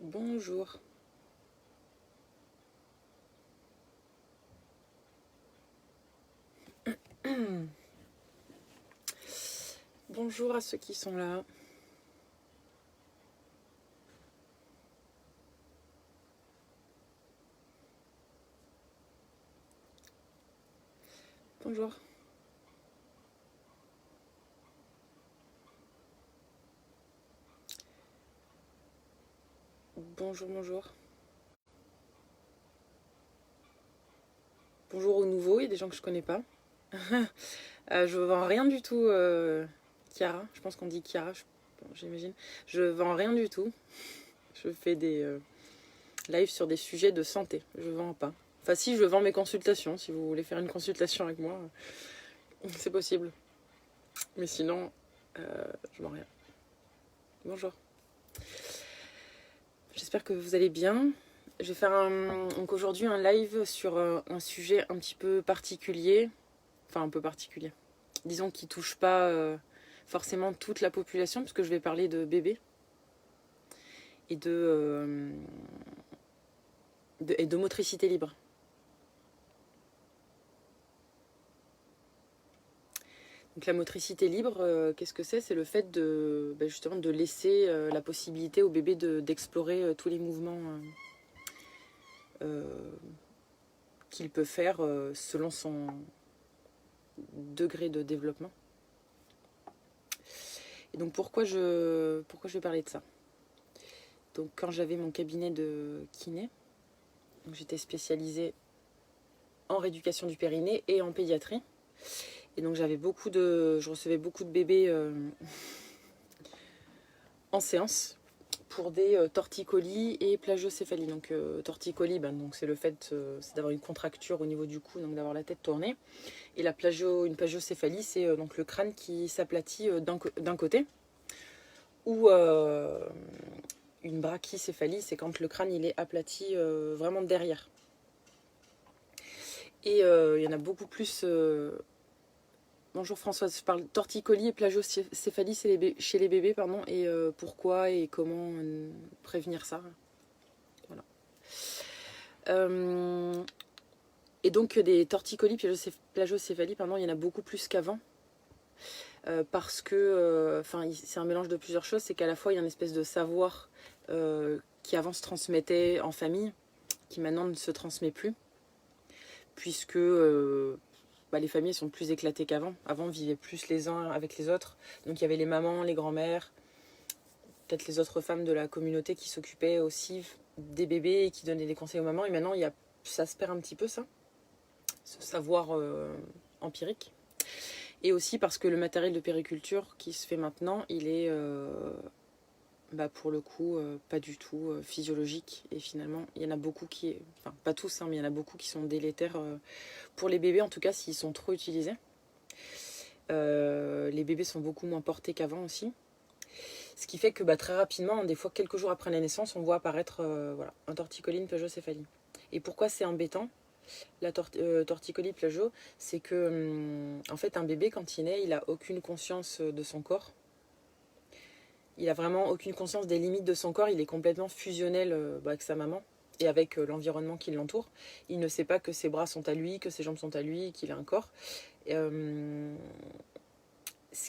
Bonjour. Bonjour à ceux qui sont là. Bonjour. Bonjour, bonjour. Bonjour aux nouveaux, il y a des gens que je connais pas. Je vends rien du tout, Chiara. Je pense qu'on dit Chiara, j'imagine. Je vends rien du tout. Je fais des lives sur des sujets de santé. Je vends pas. Enfin, si, je vends mes consultations. Si vous voulez faire une consultation avec moi, c'est possible. Mais sinon, je vends rien. Bonjour. J'espère que vous allez bien. Je vais faire donc aujourd'hui un live sur un sujet un petit peu particulier. Enfin, un peu particulier. Disons qu'il ne touche pas forcément toute la population, puisque je vais parler de bébés et de motricité libre. Donc la motricité libre, qu'est-ce que c'est? C'est le fait justement de laisser la possibilité au bébé d'explorer tous les mouvements qu'il peut faire selon son degré de développement. Et donc pourquoi je vais parler de ça? Donc quand j'avais mon cabinet de kiné, j'étais spécialisée en rééducation du périnée et en pédiatrie. Et donc je recevais beaucoup de bébés en séance pour des torticolis et plagiocéphalie. Donc torticolis, donc c'est le fait c'est d'avoir une contracture au niveau du cou, donc d'avoir la tête tournée. Et une plagiocéphalie, c'est donc le crâne qui s'aplatit d'un côté. Ou une brachycéphalie, c'est quand le crâne il est aplati vraiment derrière. Et il y en a beaucoup plus. Bonjour Françoise, je parle torticolis et plagiocéphalie chez les bébés, pardon, et pourquoi et comment prévenir ça. Voilà. Et donc des torticolis, plagiocéphalie, pardon, il y en a beaucoup plus qu'avant. Parce que c'est un mélange de plusieurs choses. C'est qu'à la fois il y a une espèce de savoir qui avant se transmettait en famille, qui maintenant ne se transmet plus, puisque les familles sont plus éclatées qu'avant. Avant, on vivait plus les uns avec les autres. Donc il y avait les mamans, les grands-mères, peut-être les autres femmes de la communauté qui s'occupaient aussi des bébés et qui donnaient des conseils aux mamans. Et maintenant, ça se perd un petit peu, ça, ce savoir empirique. Et aussi parce que le matériel de périculture qui se fait maintenant, il est pour le coup pas du tout physiologique. Et finalement, il y en a beaucoup enfin pas tous, mais il y en a beaucoup qui sont délétères pour les bébés, en tout cas s'ils sont trop utilisés. Les bébés sont beaucoup moins portés qu'avant aussi. Ce qui fait que très rapidement, des fois quelques jours après la naissance, on voit apparaître un torticolis, une plagiocéphalie. Et pourquoi c'est embêtant? La torticolis plagio, c'est que en fait un bébé quand il naît, il a aucune conscience de son corps. Il a vraiment aucune conscience des limites de son corps. Il est complètement fusionnel avec sa maman et avec l'environnement qui l'entoure. Il ne sait pas que ses bras sont à lui, que ses jambes sont à lui, qu'il a un corps. Ce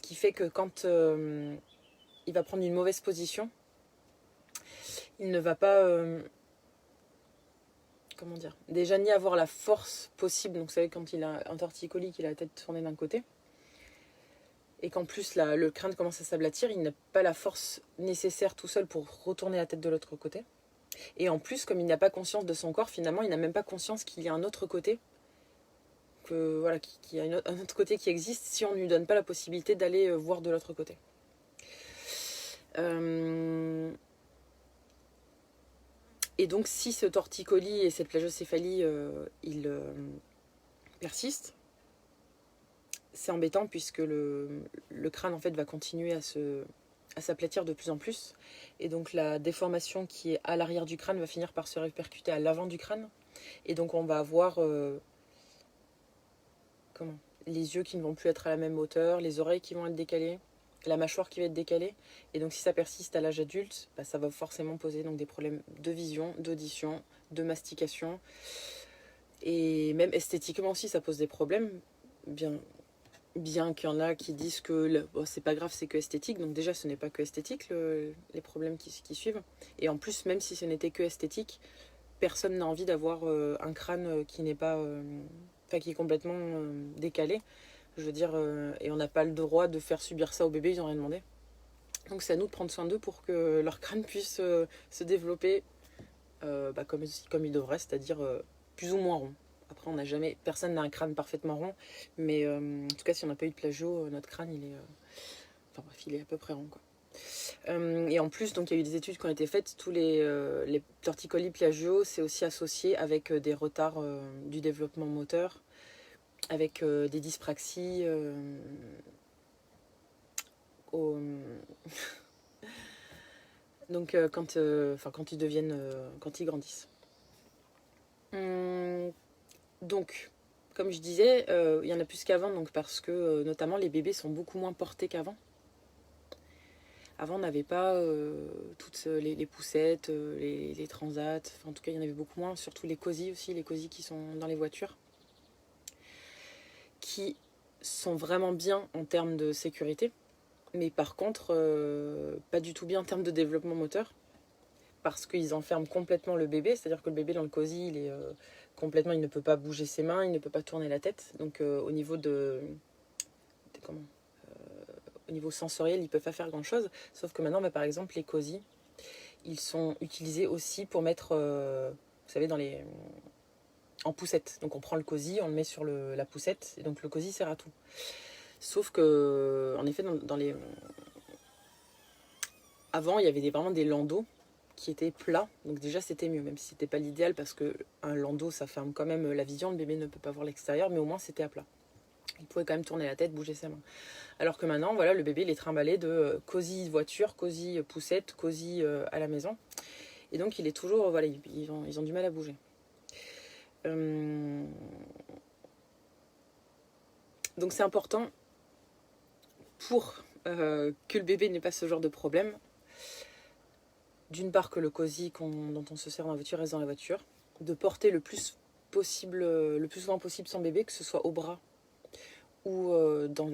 qui fait que quand il va prendre une mauvaise position, il ne va pas déjà ni avoir la force possible. Donc vous savez, quand il a un torticolis, qu'il a la tête tournée d'un côté, et qu'en plus le crâne commence à s'aplatir, il n'a pas la force nécessaire tout seul pour retourner la tête de l'autre côté. Et en plus, comme il n'a pas conscience de son corps, finalement, il n'a même pas conscience qu'il y a un autre côté, qu'il y a un autre côté qui existe si on ne lui donne pas la possibilité d'aller voir de l'autre côté. Et donc, si ce torticolis et cette plagiocéphalie, ils persistent, c'est embêtant puisque le crâne en fait va continuer à s'aplatir de plus en plus. Et donc la déformation qui est à l'arrière du crâne va finir par se répercuter à l'avant du crâne. Et donc on va avoir les yeux qui ne vont plus être à la même hauteur, les oreilles qui vont être décalées, la mâchoire qui va être décalée. Et donc si ça persiste à l'âge adulte, bah, ça va forcément poser donc, des problèmes de vision, d'audition, de mastication. Et même esthétiquement aussi, ça pose des problèmes. Bien qu'il y en a qui disent que bon, c'est pas grave, c'est que esthétique. Donc déjà, ce n'est pas que esthétique, les problèmes qui suivent. Et en plus, même si ce n'était que esthétique, personne n'a envie d'avoir un crâne qui n'est pas... qui est complètement décalé. Je veux dire, et on n'a pas le droit de faire subir ça aux bébés, ils n'ont rien demandé. Donc c'est à nous de prendre soin d'eux pour que leur crâne puisse se développer comme il devrait, c'est-à-dire plus ou moins rond. Après, personne n'a un crâne parfaitement rond, mais en tout cas, si on n'a pas eu de plagio, notre crâne, il est à peu près rond, quoi. Et en plus, donc il y a eu des études qui ont été faites, tous les torticolis plagiaux, c'est aussi associé avec des retards du développement moteur, avec des dyspraxies donc quand ils grandissent. Donc, comme je disais, il y en a plus qu'avant, donc parce que notamment les bébés sont beaucoup moins portés qu'avant. Avant, on n'avait pas toutes les poussettes, les transats, enfin, en tout cas, il y en avait beaucoup moins, surtout les cosy aussi, les cosy qui sont dans les voitures, qui sont vraiment bien en termes de sécurité, mais par contre, pas du tout bien en termes de développement moteur, parce qu'ils enferment complètement le bébé, c'est-à-dire que le bébé dans le cosy, il est complètement, il ne peut pas bouger ses mains, il ne peut pas tourner la tête, donc au niveau au niveau sensoriel, il ne peut pas faire grand-chose, sauf que maintenant, par exemple, les cosy, ils sont utilisés aussi pour mettre, vous savez, en poussette. Donc on prend le cosy, on le met sur la poussette, et donc le cosy sert à tout. Sauf que, en effet, avant, il y avait vraiment des landaux qui étaient plats, donc déjà c'était mieux, même si c'était pas l'idéal, parce que un landau, ça ferme quand même la vision, le bébé ne peut pas voir l'extérieur, mais au moins c'était à plat. Il pouvait quand même tourner la tête, bouger ses mains. Alors que maintenant, voilà, le bébé, il est trimballé de cosy voiture, cosy poussette, cosy à la maison. Et donc, il est toujours, voilà, ils ont du mal à bouger. Donc, c'est important pour que le bébé n'ait pas ce genre de problème. D'une part, que le cosy dont on se sert dans la voiture reste dans la voiture. De porter le plus souvent possible son bébé, que ce soit au bras ou dans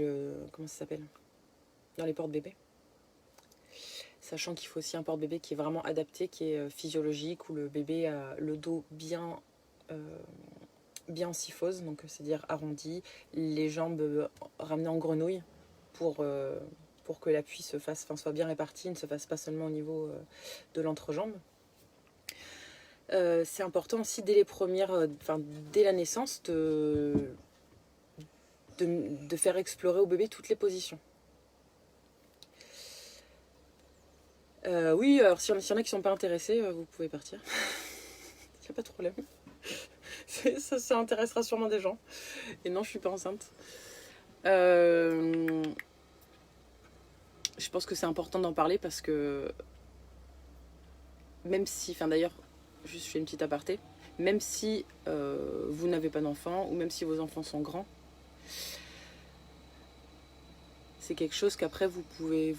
comment ça s'appelle, dans les porte-bébés, sachant qu'il faut aussi un porte-bébé qui est vraiment adapté, qui est physiologique, où le bébé a le dos bien en syphose, donc c'est-à-dire arrondi, les jambes ramenées en grenouille pour que l'appui soit bien réparti, ne se fasse pas seulement au niveau de l'entrejambe. C'est important aussi dès la naissance de faire explorer au bébé toutes les positions. Oui, alors s'il y en a qui ne sont pas intéressés, vous pouvez partir. Il n'y a pas de problème. Ça intéressera sûrement des gens. Et non, je ne suis pas enceinte. Je pense que c'est important d'en parler parce que même si, d'ailleurs, juste je fais une petite aparté, même si vous n'avez pas d'enfants ou même si vos enfants sont grands, c'est quelque chose qu'après vous pouvez,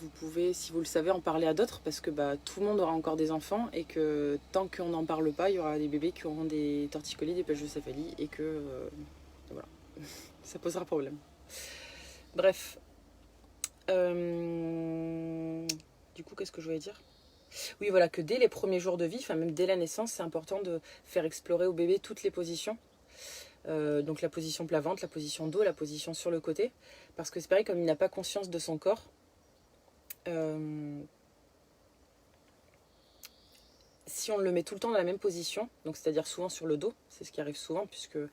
si vous le savez, en parler à d'autres, parce que tout le monde aura encore des enfants et que tant qu'on n'en parle pas, il y aura des bébés qui auront des torticolis, des plagiocéphalies et que voilà, ça posera problème. Bref. Du coup, qu'est-ce que je voulais dire ? Oui, voilà, que dès les premiers jours de vie, même dès la naissance, c'est important de faire explorer au bébé toutes les positions. Donc la position plat-ventre, la position dos, la position sur le côté, parce que c'est pareil, comme il n'a pas conscience de son corps, si on le met tout le temps dans la même position, donc c'est-à-dire souvent sur le dos, c'est ce qui arrive souvent, puisque je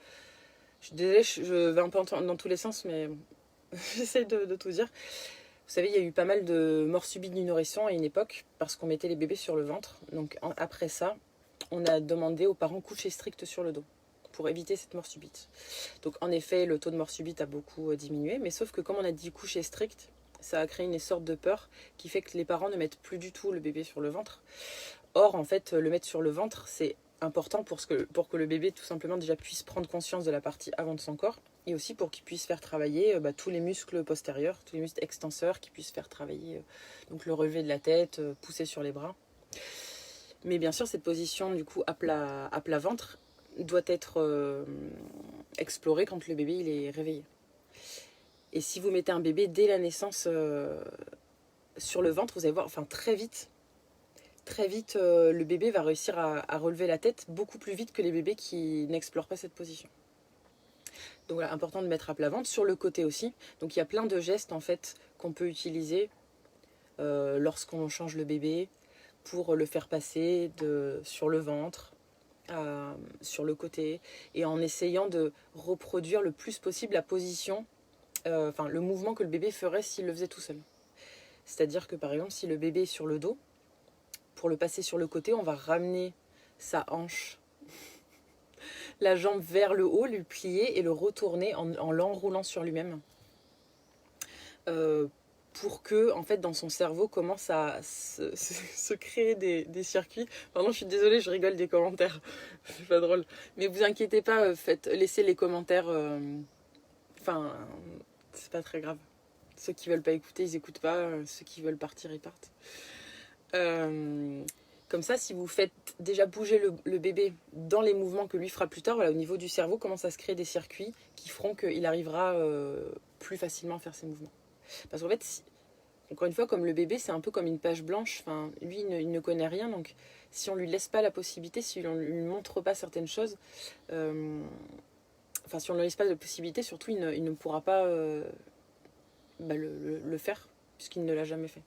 suis désolée, je vais un peu dans tous les sens, mais j'essaie de tout dire. Vous savez, il y a eu pas mal de morts subites du nourrisson à une époque parce qu'on mettait les bébés sur le ventre. Donc après ça, on a demandé aux parents coucher strict sur le dos pour éviter cette mort subite. Donc en effet, le taux de mort subite a beaucoup diminué, mais sauf que comme on a dit coucher strict, ça a créé une sorte de peur qui fait que les parents ne mettent plus du tout le bébé sur le ventre. Or, en fait, le mettre sur le ventre, c'est important pour que le bébé tout simplement déjà puisse prendre conscience de la partie avant de son corps, et aussi pour qu'il puisse faire travailler tous les muscles postérieurs, tous les muscles extenseurs, qui puissent faire travailler donc le relevé de la tête, pousser sur les bras. Mais bien sûr, cette position du coup à plat ventre doit être explorée quand le bébé il est réveillé. Et si vous mettez un bébé dès la naissance sur le ventre, vous allez voir, enfin très vite, le bébé va réussir à relever la tête beaucoup plus vite que les bébés qui n'explorent pas cette position. Donc voilà, important de mettre à plat ventre, sur le côté aussi. Donc il y a plein de gestes en fait qu'on peut utiliser lorsqu'on change le bébé pour le faire passer sur le ventre, sur le côté, et en essayant de reproduire le plus possible la position, le mouvement que le bébé ferait s'il le faisait tout seul. C'est-à-dire que par exemple, si le bébé est sur le dos, pour le passer sur le côté, on va ramener sa hanche, la jambe vers le haut, lui plier et le retourner en l'enroulant sur lui-même. Pour que, en fait, dans son cerveau, commence à se créer des circuits. Pardon, je suis désolée, je rigole des commentaires. C'est pas drôle. Mais vous inquiétez pas, laissez les commentaires. C'est pas très grave. Ceux qui veulent pas écouter, ils écoutent pas. Ceux qui veulent partir, ils partent. Comme ça, si vous faites déjà bouger le bébé dans les mouvements que lui fera plus tard, voilà, au niveau du cerveau, commence à se créer des circuits qui feront qu'il arrivera plus facilement à faire ces mouvements. Parce qu'en fait, encore une fois, comme le bébé, c'est un peu comme une page blanche. Enfin, lui, il ne connaît rien. Donc, si on lui laisse pas la possibilité, si on lui montre pas certaines choses, si on ne lui laisse pas de possibilité, surtout, il ne pourra pas le faire, puisqu'il ne l'a jamais fait.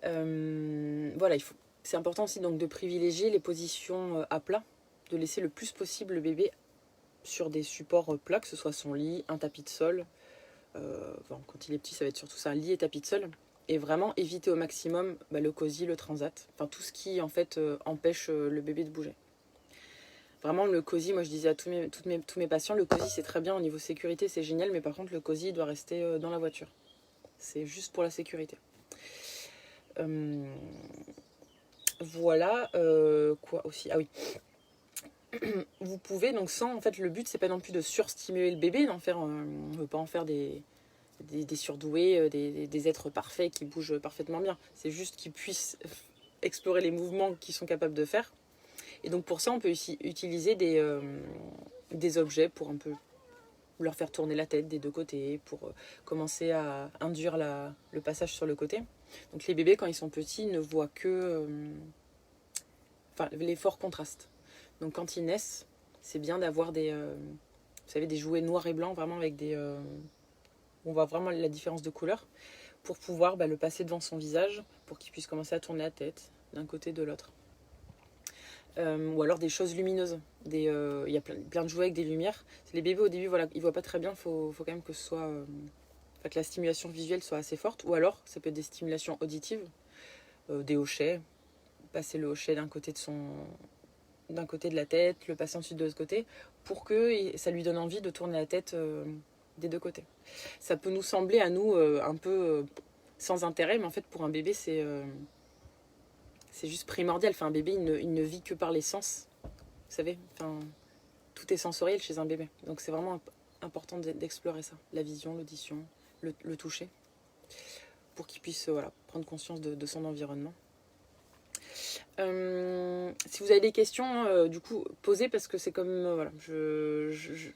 Voilà, c'est important aussi donc de privilégier les positions à plat, de laisser le plus possible le bébé sur des supports plats, que ce soit son lit, un tapis de sol. Quand il est petit, ça va être surtout ça, lit et tapis de sol. Et vraiment éviter au maximum le cosy, le transat, enfin tout ce qui en fait empêche le bébé de bouger. Vraiment le cosy, moi je disais à tous mes patients, le cosy c'est très bien au niveau sécurité, c'est génial, mais par contre le cosy doit rester dans la voiture. C'est juste pour la sécurité. Voilà, quoi aussi, ah oui. Vous pouvez donc en fait le but c'est pas non plus de surstimuler le bébé, on ne veut pas en faire des surdoués, des êtres parfaits qui bougent parfaitement bien. C'est juste qu'ils puissent explorer les mouvements qu'ils sont capables de faire. Et donc pour ça on peut aussi utiliser des objets pour un peu leur faire tourner la tête des deux côtés, pour commencer à induire le passage sur le côté. Donc les bébés quand ils sont petits ne voient que les forts contrastes. Donc quand ils naissent, c'est bien d'avoir des jouets noirs et blancs, vraiment avec on voit vraiment la différence de couleur, pour pouvoir le passer devant son visage, pour qu'il puisse commencer à tourner la tête d'un côté de l'autre. Ou alors des choses lumineuses. Il y a plein de jouets avec des lumières. Les bébés au début, voilà, ils voient pas très bien, faut quand même que ce soit que la stimulation visuelle soit assez forte. Ou alors ça peut être des stimulations auditives, des hochets, passer le hochet d'un côté de la tête, le passer ensuite de l'autre côté, pour que ça lui donne envie de tourner la tête des deux côtés. Ça peut nous sembler à nous un peu sans intérêt, mais en fait pour un bébé c'est juste primordial. Un bébé il ne vit que par les sens, vous savez, tout est sensoriel chez un bébé, donc c'est vraiment important d'explorer ça, la vision, l'audition, le toucher, pour qu'il puisse prendre conscience de son environnement. Si vous avez des questions, du coup, posez, parce que c'est comme je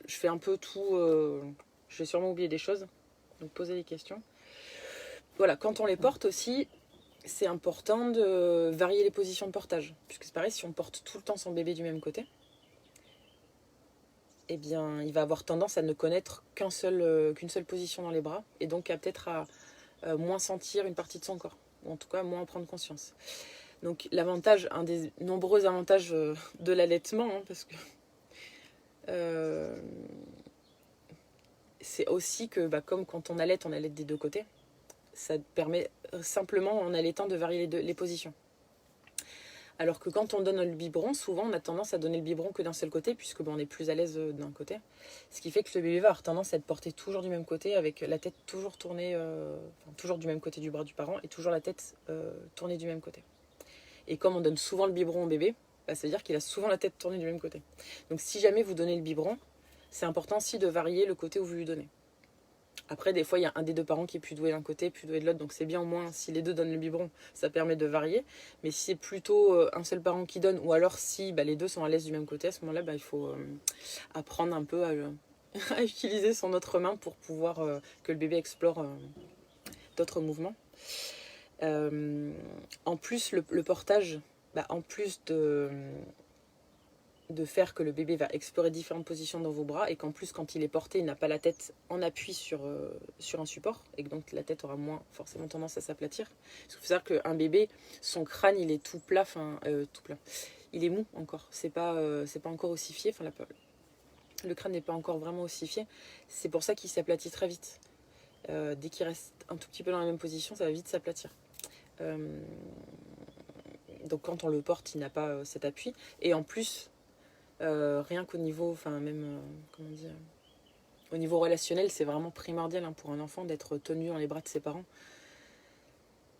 fais un peu tout. Je vais sûrement oublier des choses, donc posez des questions. Voilà, quand on les porte aussi, c'est important de varier les positions de portage, puisque c'est pareil, si on porte tout le temps son bébé du même côté, eh bien, il va avoir tendance à ne connaître qu'une seule position dans les bras, et donc peut-être à moins sentir une partie de son corps, ou en tout cas moins en prendre conscience. Donc l'avantage, un des nombreux avantages de l'allaitement, parce que c'est aussi que comme quand on allaite des deux côtés, ça permet simplement en allaitant de varier les positions. Alors que quand on donne le biberon, souvent on a tendance à donner le biberon que d'un seul côté, puisque on est plus à l'aise d'un côté. Ce qui fait que le bébé va avoir tendance à être porté toujours du même côté, avec la tête toujours tournée, toujours du même côté du bras du parent, et toujours la tête tournée du même côté. Et comme on donne souvent le biberon au bébé, bah, ça veut dire qu'il a souvent la tête tournée du même côté. Donc si jamais vous donnez le biberon, c'est important aussi de varier le côté où vous lui donnez. Après, des fois, il y a un des deux parents qui est plus doué d'un côté, plus doué de l'autre. Donc, c'est bien au moins, si les deux donnent le biberon, ça permet de varier. Mais si c'est plutôt un seul parent qui donne, ou alors si bah, les deux sont à l'aise du même côté, à ce moment-là, bah, il faut apprendre un peu à utiliser son autre main pour pouvoir que le bébé explore d'autres mouvements. En plus, le portage, bah, en plus de faire que le bébé va explorer différentes positions dans vos bras et qu'en plus quand il est porté il n'a pas la tête en appui sur un support et que donc la tête aura moins forcément tendance à s'aplatir. Parce qu'il faut savoir qu'un bébé, son crâne il est tout plat, tout plat, il est mou encore, c'est pas encore ossifié, le crâne n'est pas encore vraiment ossifié, c'est pour ça qu'il s'aplatit très vite. Dès qu'il reste un tout petit peu dans la même position, ça va vite s'aplatir. Donc quand on le porte, il n'a pas cet appui et en plus rien qu'au niveau, comment dire, au niveau relationnel, c'est vraiment primordial pour un enfant d'être tenu dans les bras de ses parents.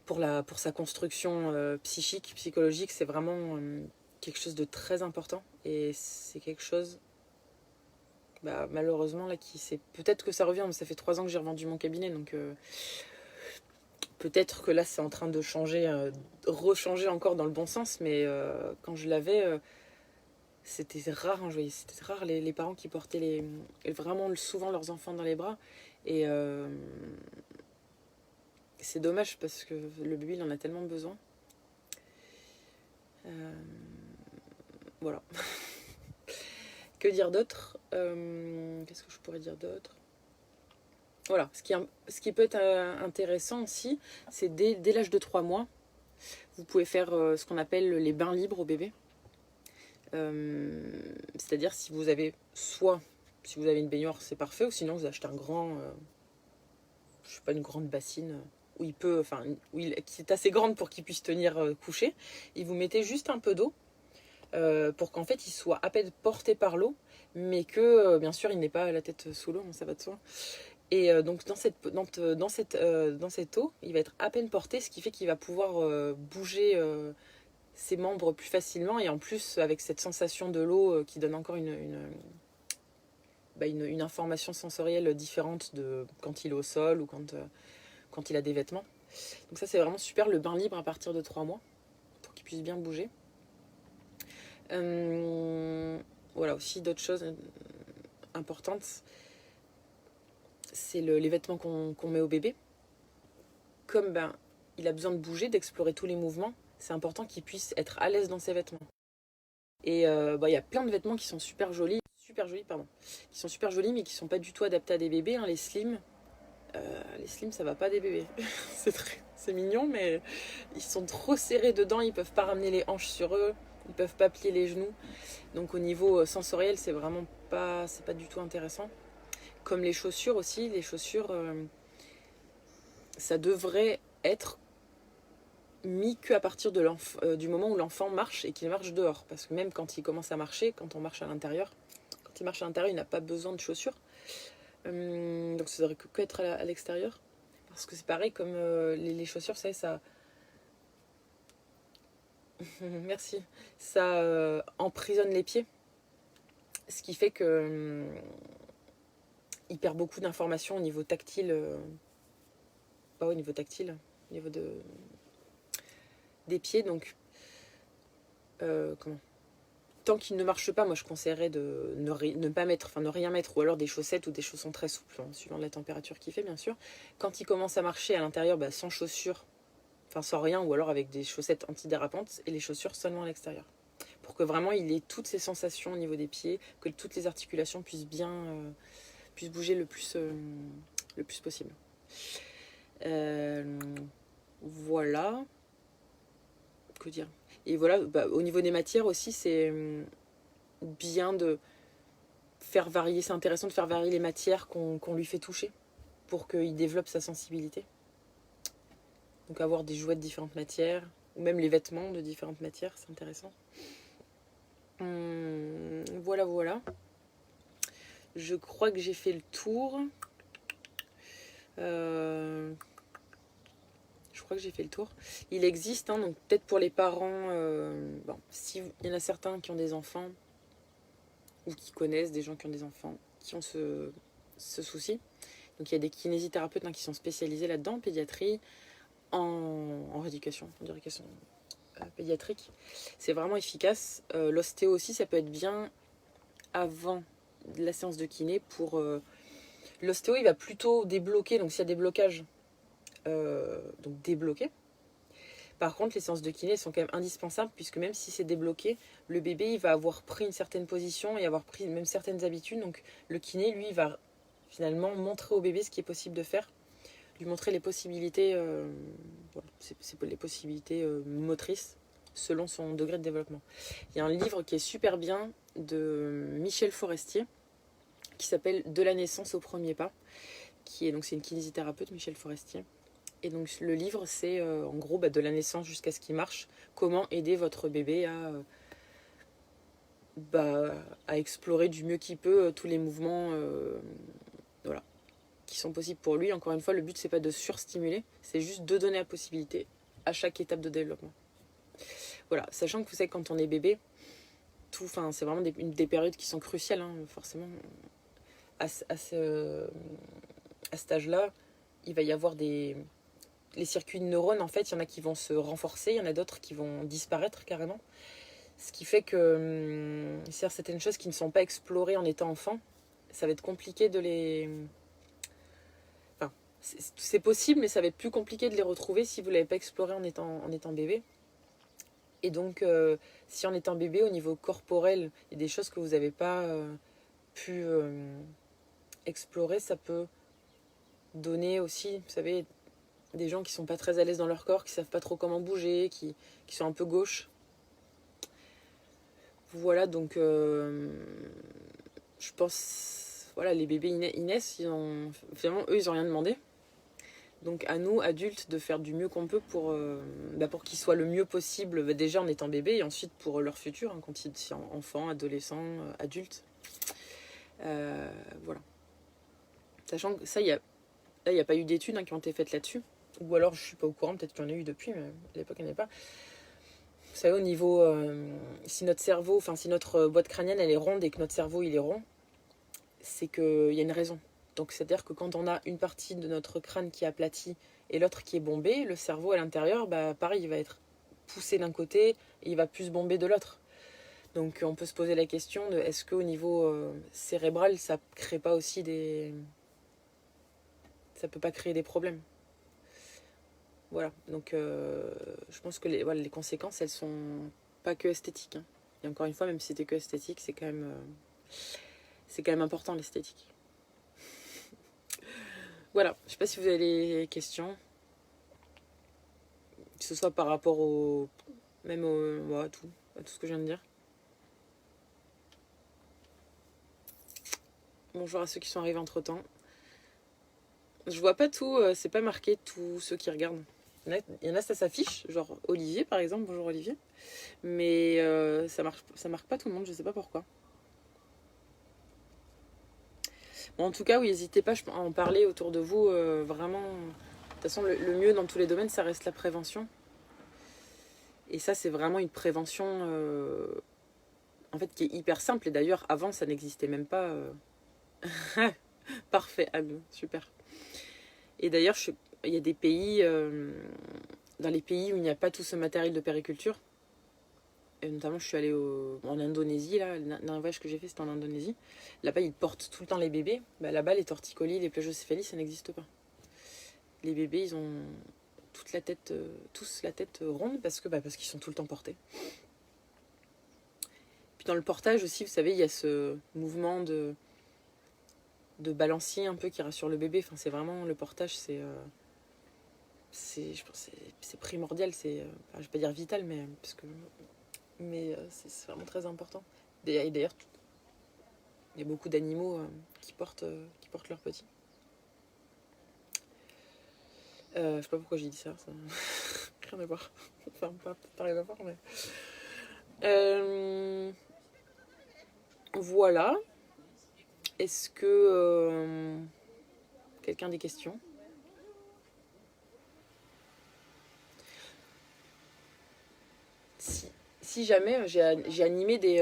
Pour sa construction psychique, psychologique, c'est vraiment quelque chose de très important. Et c'est quelque chose, bah, malheureusement, là, peut-être que ça revient, mais ça fait 3 ans que j'ai revendu mon cabinet, donc peut-être que là, c'est en train de changer, rechanger encore dans le bon sens, mais quand je l'avais... c'était rare, hein, c'était rare les parents qui portaient vraiment souvent leurs enfants dans les bras. Et c'est dommage parce que le bébé il en a tellement besoin. Voilà. Que dire d'autre? Qu'est-ce que je pourrais dire d'autre? Voilà, ce qui peut être intéressant aussi, c'est dès l'âge de 3 mois, vous pouvez faire ce qu'on appelle les bains libres au bébé. C'est-à-dire si vous avez une baignoire c'est parfait, ou sinon vous achetez un grand je sais pas, une grande bassine où il peut, qui est assez grande pour qu'il puisse tenir couché, et vous mettez juste un peu d'eau pour qu'en fait il soit à peine porté par l'eau, mais que bien sûr il n'ait pas la tête sous l'eau, ça va de soi. Et donc dans cette eau il va être à peine porté, ce qui fait qu'il va pouvoir bouger ses membres plus facilement, et en plus avec cette sensation de l'eau qui donne encore une information sensorielle différente de quand il est au sol ou quand il a des vêtements. Donc ça c'est vraiment super, le bain libre à partir de 3 mois pour qu'il puisse bien bouger. Voilà, aussi d'autres choses importantes, c'est les vêtements qu'on met au bébé. Comme il a besoin de bouger, d'explorer tous les mouvements, c'est important qu'il puisse être à l'aise dans ses vêtements. Et y a plein de vêtements qui sont super jolis, qui sont super jolis, mais qui sont pas du tout adaptés à des bébés, hein. Les slims, ça va pas des bébés. c'est mignon, mais ils sont trop serrés dedans, ils peuvent pas ramener les hanches sur eux, ils peuvent pas plier les genoux. Donc au niveau sensoriel, c'est pas du tout intéressant. Comme les chaussures aussi, ça devrait être mis qu'à partir du moment où l'enfant marche et qu'il marche dehors. Parce que même quand il commence à marcher, quand on marche à l'intérieur, quand il marche à l'intérieur, il n'a pas besoin de chaussures. Donc ça devrait que être à l'extérieur. Parce que c'est pareil, comme les chaussures, vous savez, ça... Merci. Ça emprisonne les pieds. Ce qui fait que il perd beaucoup d'informations au niveau tactile. Pas au niveau tactile, au niveau des pieds. Donc, tant qu'il ne marche pas, moi je conseillerais de ne rien mettre, ou alors des chaussettes ou des chaussons très souples, suivant la température qu'il fait bien sûr. Quand il commence à marcher à l'intérieur, sans chaussures, sans rien, ou alors avec des chaussettes antidérapantes, et les chaussures seulement à l'extérieur. Pour que vraiment il ait toutes ses sensations au niveau des pieds, que toutes les articulations puissent bouger le plus possible. Voilà. Que dire? Et voilà, au niveau des matières aussi, c'est bien de faire varier, c'est intéressant de faire varier les matières qu'on lui fait toucher pour qu'il développe sa sensibilité. Donc avoir des jouets de différentes matières, ou même les vêtements de différentes matières, c'est intéressant. Voilà. Je crois que j'ai fait le tour. Je crois que j'ai fait le tour. Il existe, hein, donc peut-être pour les parents, bon, si il y en a certains qui ont des enfants ou qui connaissent des gens qui ont des enfants qui ont ce souci. Donc il y a des kinésithérapeutes, hein, qui sont spécialisés là-dedans, en pédiatrie, en rééducation, pédiatrique. C'est vraiment efficace. L'ostéo aussi, ça peut être bien avant la séance de kiné pour... l'ostéo, il va plutôt débloquer, donc s'il y a des blocages, donc débloquer. Par contre, les séances de kiné sont quand même indispensables, puisque même si c'est débloqué, le bébé, il va avoir pris une certaine position et avoir pris même certaines habitudes. Donc le kiné, lui, va finalement montrer au bébé ce qui est possible de faire, lui montrer les possibilités, voilà, c'est les possibilités motrices selon son degré de développement. Il y a un livre qui est super bien de Michel Forestier qui s'appelle De la naissance au premier pas, donc c'est une kinésithérapeute, Michel Forestier. Et donc le livre, c'est en gros de la naissance jusqu'à ce qu'il marche, comment aider votre bébé à explorer du mieux qu'il peut tous les mouvements, voilà, qui sont possibles pour lui. Encore une fois, le but, c'est pas de surstimuler, c'est juste de donner la possibilité à chaque étape de développement. Voilà, sachant que vous savez, quand on est bébé, c'est vraiment des périodes qui sont cruciales, hein, forcément. À cet âge-là, il va y avoir les circuits de neurones, en fait, il y en a qui vont se renforcer, il y en a d'autres qui vont disparaître carrément. Ce qui fait que certaines choses qui ne sont pas explorées en étant enfant, ça va être compliqué de les... Enfin, c'est possible, mais ça va être plus compliqué de les retrouver si vous ne l'avez pas exploré en étant bébé. Et donc, si en étant bébé, au niveau corporel, il y a des choses que vous n'avez pas pu explorer, ça peut donner aussi, vous savez, des gens qui sont pas très à l'aise dans leur corps, qui savent pas trop comment bouger, qui sont un peu gauches. Voilà, donc je pense, voilà, les bébés ils naissent, finalement eux ils ont rien demandé. Donc à nous, adultes, de faire du mieux qu'on peut pour qu'ils soient le mieux possible, déjà en étant bébé, et ensuite pour leur futur, hein, quand ils sont enfants, adolescents, adultes. Voilà. Sachant que ça, il n'y a pas eu d'études, hein, qui ont été faites là-dessus. Ou alors je suis pas au courant, peut-être qu'il y en a eu depuis, mais à l'époque il n'y en avait pas. Vous savez, au niveau, si notre cerveau, si notre boîte crânienne elle est ronde et que notre cerveau il est rond, c'est qu'il y a une raison. Donc c'est-à-dire que quand on a une partie de notre crâne qui est aplatie et l'autre qui est bombée, le cerveau à l'intérieur, pareil, il va être poussé d'un côté et il va plus bomber de l'autre. Donc on peut se poser la question de est-ce qu'au niveau cérébral, ça crée pas aussi ça peut pas créer des problèmes. Voilà, donc je pense que les conséquences, elles sont pas que esthétiques, hein. Et encore une fois, même si c'était que esthétique, c'est quand même important l'esthétique. Voilà, je sais pas si vous avez des questions, que ce soit par rapport à tout ce que je viens de dire. Bonjour à ceux qui sont arrivés entre temps. Je vois pas tout, c'est pas marqué tous ceux qui regardent. Il y en a, ça s'affiche, genre Olivier par exemple, bonjour Olivier. Mais ça marque pas tout le monde, je sais pas pourquoi. Bon, en tout cas, oui, n'hésitez pas à en parler autour de vous, vraiment. De toute façon, le mieux dans tous les domaines, ça reste la prévention. Et ça, c'est vraiment une prévention en fait qui est hyper simple. Et d'ailleurs, avant, ça n'existait même pas. Parfait, Anne, super. Et d'ailleurs, il y a des pays, dans les pays où il n'y a pas tout ce matériel de périculture, et notamment je suis allée en Indonésie, là, le dernier voyage que j'ai fait c'était en Indonésie, là-bas ils portent tout le temps les bébés, là-bas les torticolis, les plagiocéphalie, ça n'existe pas. Les bébés ils ont tous la tête ronde parce qu'ils sont tout le temps portés. Puis dans le portage aussi, vous savez, il y a ce mouvement de balancier un peu qui rassure le bébé. Enfin, c'est vraiment le portage, je pense c'est primordial, je vais pas dire vital, mais c'est vraiment très important. Et d'ailleurs, il y a beaucoup d'animaux qui portent leurs petits. Je sais pas pourquoi j'ai dit ça. Rien à voir. Enfin, pas rien à voir, mais... Voilà. Est-ce que quelqu'un a des questions? Si jamais j'ai animé des...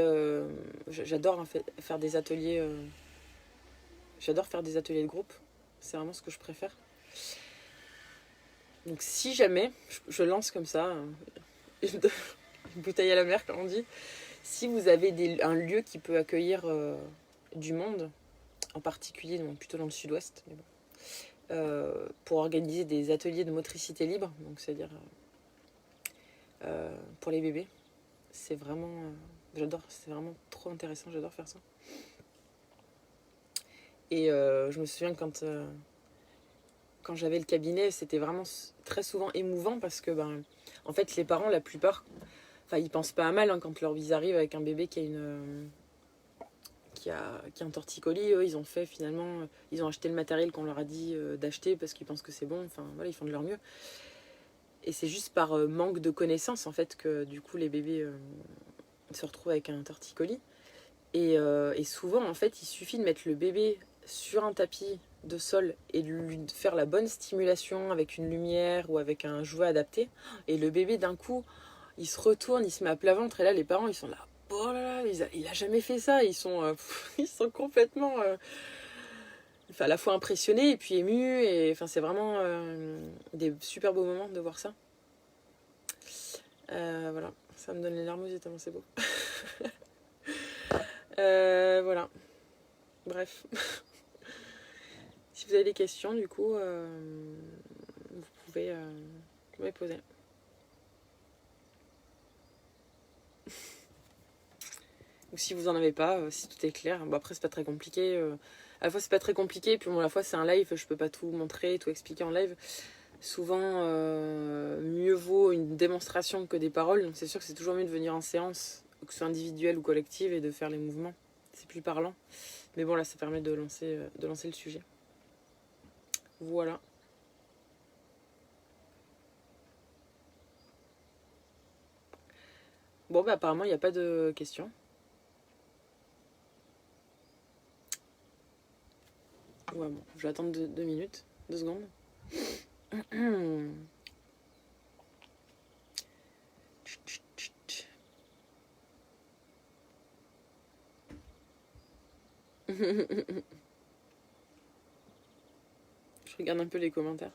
j'adore faire des ateliers... j'adore faire des ateliers de groupe. C'est vraiment ce que je préfère. Donc si jamais, je lance comme ça, une bouteille à la mer, comme on dit. Si vous avez un lieu qui peut accueillir du monde, en particulier donc plutôt dans le sud-ouest, mais bon, pour organiser des ateliers de motricité libre, donc c'est-à-dire pour les bébés, c'est vraiment... j'adore, c'est vraiment trop intéressant, j'adore faire ça. Et je me souviens quand j'avais le cabinet, c'était vraiment très souvent émouvant parce que, en fait, les parents, la plupart, ils pensent pas à mal quand leur bise arrive avec un bébé qui a un torticolis. Eux, ils ont fait finalement, ils ont acheté le matériel qu'on leur a dit d'acheter parce qu'ils pensent que c'est bon. Enfin, voilà, ils font de leur mieux. Et c'est juste par manque de connaissances, en fait, que du coup, les bébés se retrouvent avec un torticolis. Et souvent, en fait, il suffit de mettre le bébé sur un tapis de sol et de lui faire la bonne stimulation avec une lumière ou avec un jouet adapté. Et le bébé, d'un coup, il se retourne, il se met à plat ventre. Et là, les parents, ils sont là. Oh là là, il a jamais fait ça. Ils sont complètement... à la fois impressionnés et puis émus. Et c'est vraiment des super beaux moments de voir ça. Voilà, ça me donne les larmes aux yeux tellement c'est beau. Voilà. Bref. Si vous avez des questions, du coup, vous pouvez les poser. Ou si vous n'en avez pas, si tout est clair. Bon, après, c'est pas très compliqué. À la fois, c'est pas très compliqué. Puis bon, à la fois, c'est un live. Je peux pas tout montrer, tout expliquer en live. Souvent, mieux vaut une démonstration que des paroles. Donc, c'est sûr que c'est toujours mieux de venir en séance, que ce soit individuelle ou collective, et de faire les mouvements. C'est plus parlant. Mais bon, là, ça permet de lancer le sujet. Voilà. Bon, apparemment, il n'y a pas de questions. Ouais, bon, je vais attendre 2 minutes, 2 secondes. Je regarde un peu les commentaires.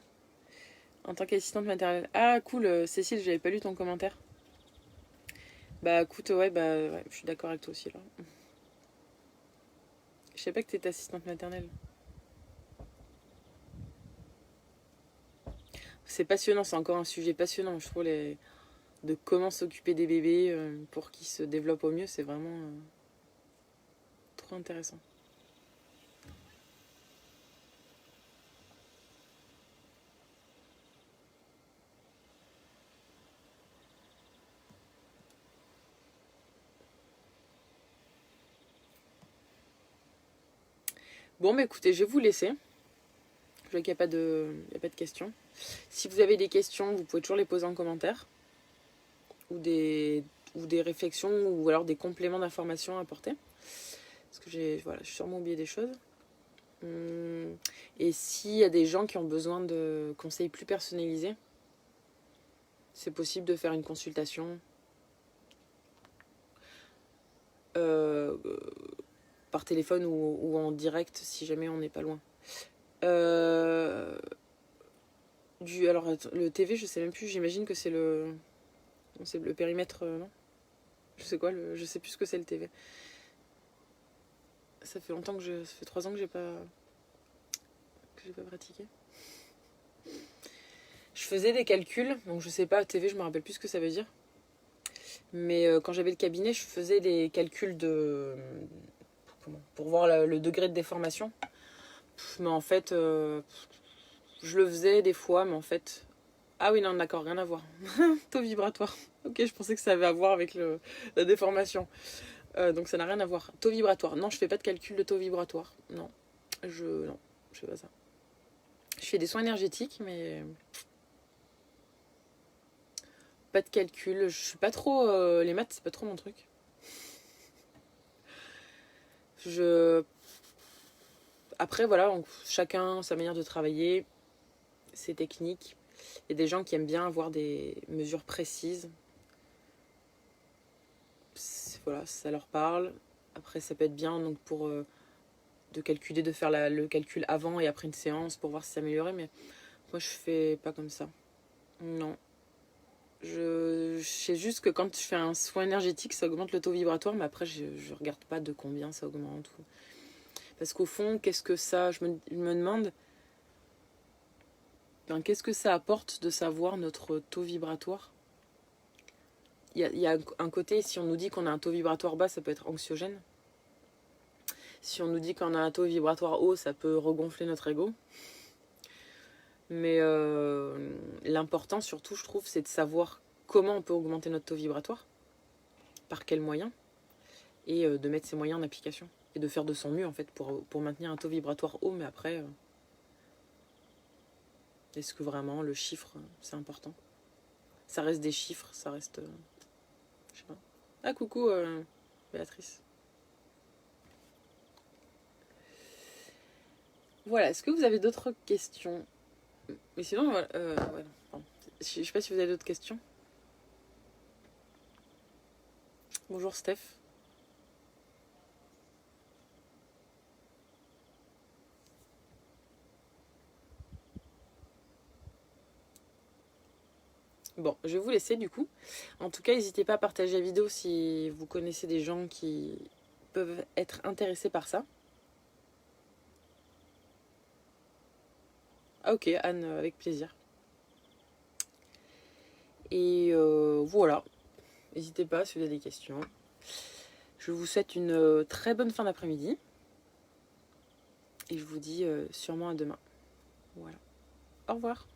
En tant qu'assistante maternelle. Ah, cool, Cécile, j'avais pas lu ton commentaire. Écoute, ouais, je suis d'accord avec toi aussi, là. Je savais pas que t'étais assistante maternelle. C'est passionnant, c'est encore un sujet passionnant, je trouve, de comment s'occuper des bébés pour qu'ils se développent au mieux, c'est vraiment trop intéressant. Bon, écoutez, je vais vous laisser. Je vois qu'il n'y a pas de questions. Si vous avez des questions, vous pouvez toujours les poser en commentaire. Ou des réflexions, ou alors des compléments d'informations à apporter. Parce que j'ai sûrement oublié des choses. Et s'il y a des gens qui ont besoin de conseils plus personnalisés, c'est possible de faire une consultation par téléphone ou en direct si jamais on n'est pas loin. Alors le TV, je sais même plus, j'imagine que c'est le périmètre, non, je sais quoi, je sais plus ce que c'est le TV. Ça fait 3 ans que j'ai pas pratiqué. Je faisais des calculs, donc je sais pas, TV, je me rappelle plus ce que ça veut dire. Mais quand j'avais le cabinet, je faisais des calculs pour voir le degré de déformation. Mais en fait, je le faisais des fois, mais en fait... Ah oui, non, d'accord, rien à voir. Taux vibratoire. Ok, je pensais que ça avait à voir avec la déformation. Donc ça n'a rien à voir. Taux vibratoire. Non, je fais pas de calcul de taux vibratoire. Non, je fais pas ça. Je fais des soins énergétiques, mais... Pas de calcul. Je suis pas trop... les maths, c'est pas trop mon truc. Après, voilà, chacun sa manière de travailler, ses techniques. Il y a des gens qui aiment bien avoir des mesures précises. voilà, ça leur parle. Après, ça peut être bien donc pour de calculer, de faire le calcul avant et après une séance pour voir si c'est amélioré. Mais moi, je fais pas comme ça. Non. Je sais juste que quand je fais un soin énergétique, ça augmente le taux vibratoire, mais après, je regarde pas de combien ça augmente. Parce qu'au fond, qu'est-ce que ça... Je me demande, ben, qu'est-ce que ça apporte de savoir notre taux vibratoire? Il y a un côté, si on nous dit qu'on a un taux vibratoire bas, ça peut être anxiogène. Si on nous dit qu'on a un taux vibratoire haut, ça peut regonfler notre ego. Mais l'important surtout, je trouve, c'est de savoir comment on peut augmenter notre taux vibratoire, par quels moyens, et de mettre ces moyens en application. Et de faire de son mieux, en fait, pour maintenir un taux vibratoire haut. Mais après, est-ce que vraiment le chiffre, c'est important? Ça reste des chiffres, ça reste... je sais pas. Ah, coucou, Béatrice. Voilà, est-ce que vous avez d'autres questions? Mais sinon, voilà, ouais, je sais pas si vous avez d'autres questions. Bonjour Steph. Bon, je vais vous laisser du coup. En tout cas, n'hésitez pas à partager la vidéo si vous connaissez des gens qui peuvent être intéressés par ça. Ah ok, Anne, avec plaisir. Et voilà. N'hésitez pas si vous avez des questions. Je vous souhaite une très bonne fin d'après-midi. Et je vous dis sûrement à demain. Voilà. Au revoir.